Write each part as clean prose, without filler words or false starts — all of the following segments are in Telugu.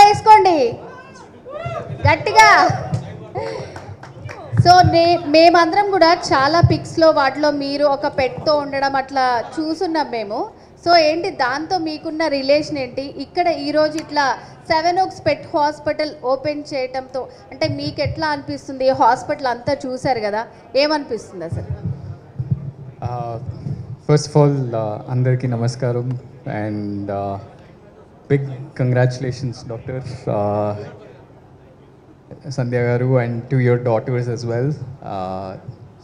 వేసుకోండి గట్టిగా. సో మేమందరం కూడా చాలా పిక్స్లో వాటిలో మీరు ఒక పెట్తో ఉండడం అట్లా చూసున్నాం మేము. సో ఏంటి దాంతో మీకున్న రిలేషన్ ఏంటి? ఇక్కడ ఈరోజు ఇట్లా సెవెన్ ఓక్స్ పెట్ హాస్పిటల్ ఓపెన్ చేయటంతో అంటే మీకు ఎట్లా అనిపిస్తుంది? హాస్పిటల్ అంతా చూశారు కదా, ఏమనిపిస్తుంది అసలు? ఫస్ట్ ఆఫ్ ఆల్ అందరికీ నమస్కారం and big congratulations doctor Sandhya garu and to your daughters as well.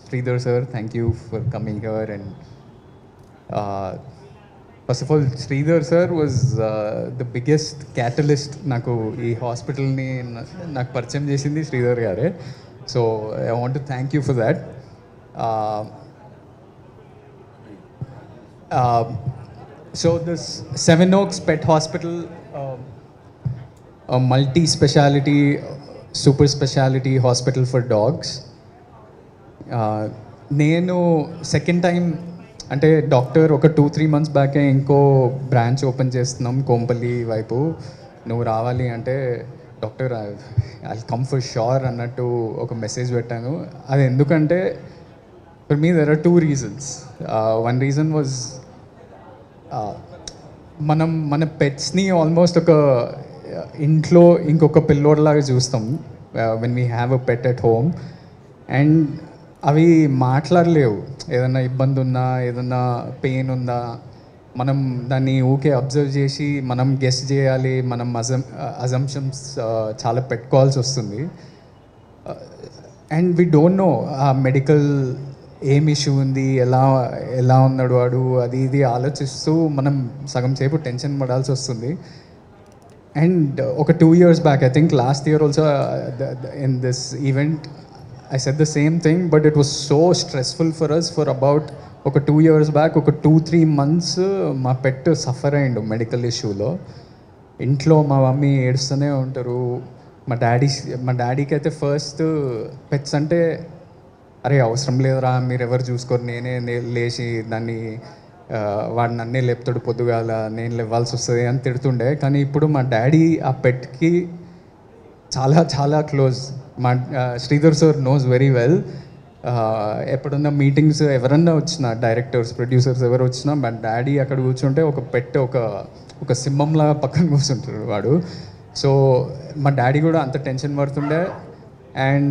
Sridhar sir, thank you for coming here and first of all Sridhar sir was the biggest catalyst naku ee hospital ni నాకు పరిచయం చేసింది శ్రీధర్ గారే. So I want to thank you for that. So this Seven Oaks Pet Hospital, a multi-speciality, super speciality hospital for dogs. నేను సెకండ్ టైం అంటే డాక్టర్ ఒక 2-3 months బ్యాకే ఇంకో బ్రాంచ్ ఓపెన్ చేస్తున్నాం కోంపల్లి వైపు, నువ్వు రావాలి అంటే doctor I come for sure అన్నట్టు ఒక మెసేజ్ పెట్టాను. అది ఎందుకంటే for me there are 2 reasons. One reason was మనం మన పెట్స్ని ఆల్మోస్ట్ ఒక ఇంట్లో ఇంకొక పిల్లోడ్లాగా చూస్తాం when we have a pet at home. And అవి మాట్లాడలేవు, ఏదన్నా ఇబ్బంది ఉన్నా ఏదన్నా పెయిన్ ఉందా మనం దాన్ని ఊకే అబ్జర్వ్ చేసి మనం గెస్ చేయాలి, మనం అజంప్షన్స్ చాలా పెట్టుకోవాల్సి వస్తుంది. అండ్ వీ డోంట్ నో ఆ మెడికల్ ఏం ఇష్యూ ఉంది, ఎలా ఉన్నాడు వాడు, అది ఇది ఆలోచిస్తూ మనం సగం సేపు టెన్షన్ పడాల్సి వస్తుంది. అండ్ ఒక 2 years back, I think last year also in this event I said the same thing, but it was so stressful for us for about ఒక 2 years బ్యాక్. ఒక 2-3 months మా పెట్ సఫర్ అయ్యిండు మెడికల్ ఇష్యూలో. ఇంట్లో మా మమ్మీ ఏడుస్తూనే ఉంటారు, మా డాడీకి అయితే ఫస్ట్ పెట్స్ అంటే అరే అవసరం లేదురా మీరు ఎవరు చూసుకోరు, నేనే లేచి దాన్ని వాడు నన్నే లేపుతాడు పొద్దుగాల, నేను లేవాల్సి వస్తుంది అని తిడుతుండే. కానీ ఇప్పుడు మా డాడీ ఆ పెట్కి చాలా చాలా క్లోజ్. మా Sridhar sir knows very well. ఎప్పుడున్న మీటింగ్స్ ఎవరన్నా వచ్చినా, డైరెక్టర్స్ ప్రొడ్యూసర్స్ ఎవరు వచ్చినా మా డాడీ అక్కడ కూర్చుంటే ఒక పెట్ ఒక సింహంలాగా పక్కన కూర్చుంటాడు వాడు. సో మా డాడీ కూడా అంత టెన్షన్ పడుతుండే. And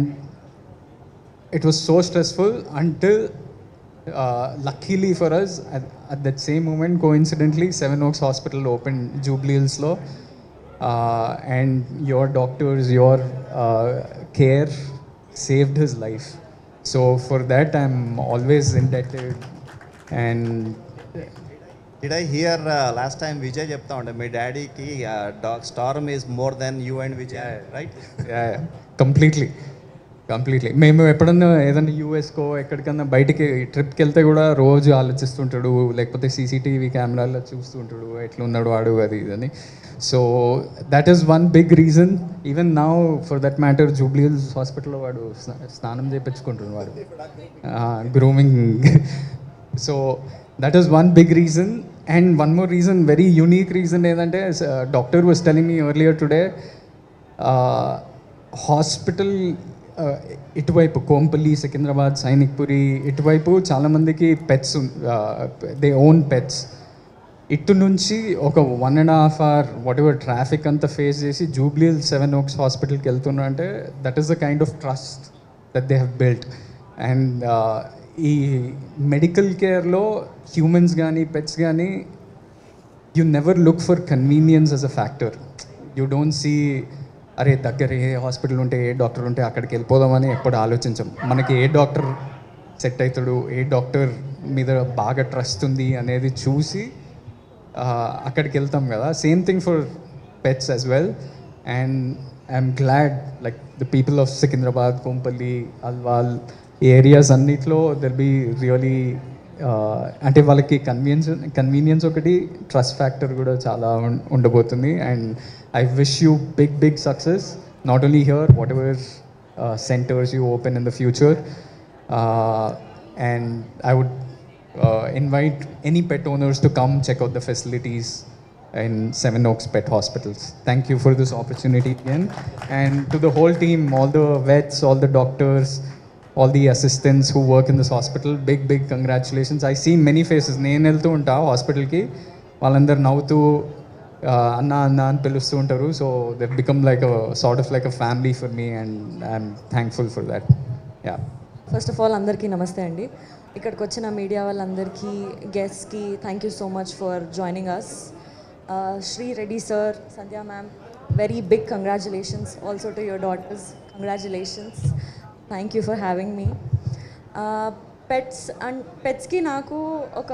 it was so stressful until luckily for us at that same moment coincidentally Seven Oaks Hospital opened Jubilee Hills lo, and your doctors, your care saved his life. So for that I'm always indebted. And did I hear last time Vijay చెప్తా ఉండే మీ డాడీకి dog Storm is more than you and Vijay, right? yeah, completely. మేము ఎప్పుడన్నా ఏదన్నా యూఎస్కో ఎక్కడికన్నా బయటికి ట్రిప్కి వెళ్తే కూడా రోజు ఆలోచిస్తుంటాడు, లేకపోతే సీసీటీవీ కెమెరాలో చూస్తుంటాడు ఎట్లున్నాడు వాడు అది ఇదని. So that is one big reason. Even now for that matter Jubilee Hills హాస్పిటల్లో వాడు స్నానం చేయించుకుంటున్నాడు వాడు, grooming. So that is one big reason. And one more reason, very unique reason ఏంటంటే doctor was telling me earlier today, hospital ఇటువైపు కోంపల్లి, సికింద్రాబాద్, సైనిక్పురి ఇటువైపు చాలామందికి పెట్స్, దే ఓన్ పెట్స్. ఇటు నుంచి ఒక 1.5 hour వాట్ ఎవర్ ట్రాఫిక్ అంతా ఫేస్ చేసి జూబ్లీ హిల్స్ సెవెన్ ఓక్స్ హాస్పిటల్కి వెళ్తున్నా అంటే that is the kind of trust that they have built. And ఈ మెడికల్ కేర్లో హ్యూమన్స్ కానీ పెట్స్ కానీ you never look for convenience as a factor. You don't see అరే దగ్గర ఏ హాస్పిటల్ ఉంటే ఏ డాక్టర్ ఉంటే అక్కడికి వెళ్ళిపోదామని ఎప్పుడు ఆలోచించం. మనకి ఏ డాక్టర్ సెట్ అవుతాడు, ఏ డాక్టర్ మీద బాగా ట్రస్ట్ ఉంది అనేది చూసి అక్కడికి వెళ్తాం కదా. Same thing for pets as well. And I'm glad like the people of Secunderabad, Kompally, Alwal areas అన్నిట్లో దెర్ బీ రియలీ అంటే వాళ్ళకి కన్వీనియన్స్ ఒకటి, ట్రస్ట్ ఫ్యాక్టర్ కూడా చాలా ఉండబోతుంది. And I wish you big success, not only here, whatever centers you open in the future. And I would invite any pet owners to come check out the facilities in Seven Oaks Pet Hospitals. Thank you for this opportunity again. And to the whole team, all the vets, all the doctors, all the assistants who work in this hospital, big congratulations. I see many faces. నేను వెళ్తూ ఉంటా హాస్పిటల్కి, వాళ్ళందరూ నవ్వుతూ అన్న అన్న అని పిలుస్తూ ఉంటారు. So they become like sort of like a family for me and I'm thankful for that. Yeah, first of all అందరికీ నమస్తే అండి. ఇక్కడికి వచ్చిన మీడియా వాళ్ళందరికీ, గెస్ట్కి thank you so much for joining us. Shri Reddy sir, Sandhya ma'am, very big congratulations also to your daughters. Congratulations, thank you for having me. పెట్స్కి నాకు ఒక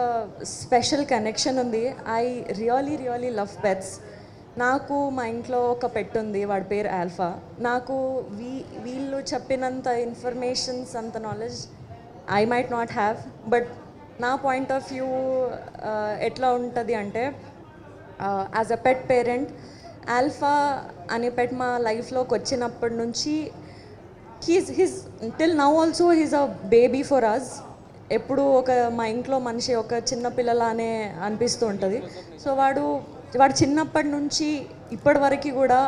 స్పెషల్ కనెక్షన్ ఉంది. I really love pets. నాకు మా ఇంట్లో ఒక పెట్ ఉంది, వాడి పేరు ఆల్ఫా. నాకు వీళ్ళు చెప్పినంత ఇన్ఫర్మేషన్స్, అంత knowledge I might not have, but నా పాయింట్ ఆఫ్ వ్యూ ఎట్లా ఉంటుంది అంటే, as a pet parent, Alpha అనే పెట్ మా లైఫ్లోకి వచ్చినప్పటి నుంచి he's till now also he's a baby for us. ఎప్పుడు మా ఇంట్లో మనిషి ఒక చిన్న పిల్లలానే అనిపిస్తూ ఉంటుంది. సో వాడు చిన్నప్పటి నుంచి ఇప్పటి వరకు కూడా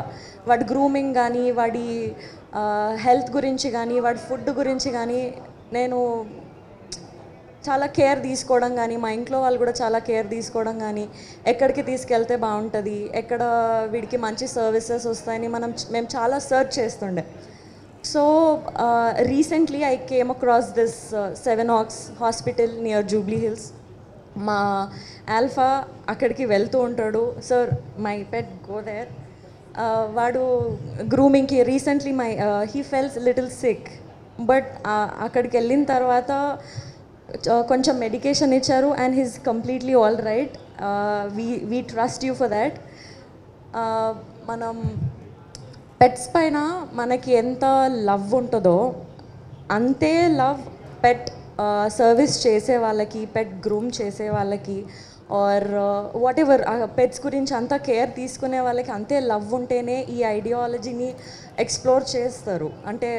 వాడి గ్రూమింగ్ కానీ, వాడి హెల్త్ గురించి కానీ, వాడి ఫుడ్ గురించి కానీ నేను చాలా కేర్ తీసుకోవడం కానీ, మా ఇంట్లో వాళ్ళు కూడా చాలా కేర్ తీసుకోవడం కానీ, ఎక్కడికి తీసుకెళ్తే బాగుంటుంది, ఎక్కడ వీడికి మంచి సర్వీసెస్ వస్తాయని మేము చాలా సర్చ్ చేస్తుండే. So recently I came across this seven oaks hospital near Jubilee Hills. మా ఆల్ఫా అక్కడికి వెళ్తూ ఉంటాడు. Sir, my pet go there. వాడు గ్రూమింగ్కి recently he fells little sick, but అక్కడికి వెళ్ళిన తర్వాత కొంచెం మెడికేషన్ ఇచ్చారు and he's completely all right. We trust you for that. మనం పెట్స్ పైన మనకి ఎంత లవ్ ఉంటుందో అంతే లవ్ పెట్ సర్వీస్ చేసే వాళ్ళకి, పెట్ గ్రూమ్ చేసే వాళ్ళకి, ఆర్ వాట్ ఎవర్ పెట్స్ గురించి అంతా కేర్ తీసుకునే వాళ్ళకి అంతే లవ్ ఉంటేనే ఈ ఐడియాలజీని ఎక్స్ప్లోర్ చేస్తారు, అంటే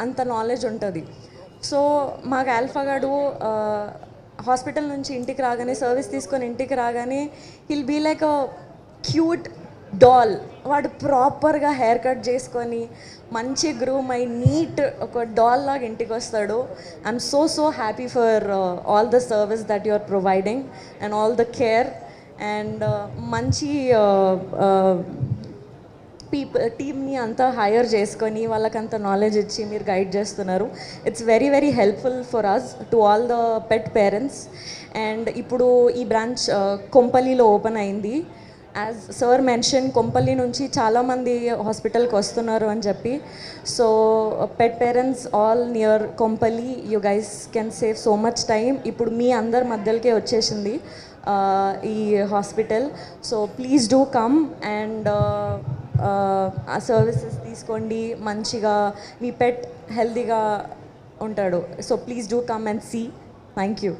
అంత నాలెడ్జ్ ఉంటుంది. సో మాకు ఆల్ఫా గాడు హాస్పిటల్ నుంచి ఇంటికి రాగానే, సర్వీస్ తీసుకొని ఇంటికి రాగానే, he'll be like a cute doll. వాడు ప్రాపర్గా హెయిర్ కట్ చేసుకొని మంచి గ్రూమ్ అయి నీట్ ఒక డాల్ లాగా ఇంటికి వస్తాడు. I'm so happy for all the service that you are providing and all the care and మంచి టీమ్ని అంతా హైర్ చేసుకొని వాళ్ళకంత నాలెడ్జ్ ఇచ్చి మీరు గైడ్ చేస్తున్నారు. It's very helpful for us to all the pet parents. And ఇప్పుడు ఈ బ్రాంచ్ కొంపల్లిలో ఓపెన్ అయింది. యాజ్ సార్ మెన్షన్, కొంపల్లి నుంచి చాలామంది హాస్పిటల్కి వస్తున్నారు అని చెప్పి. So pet parents all near Kompally, you guys can save so much time. ఇప్పుడు మీ అందరి మధ్యలోకే వచ్చేసింది ఈ హాస్పిటల్. So please do come and ఆ సర్వీసెస్ తీసుకోండి. మంచిగా మీ పెట్ హెల్తీగా ఉంటాడు. So please do come and see. Thank you.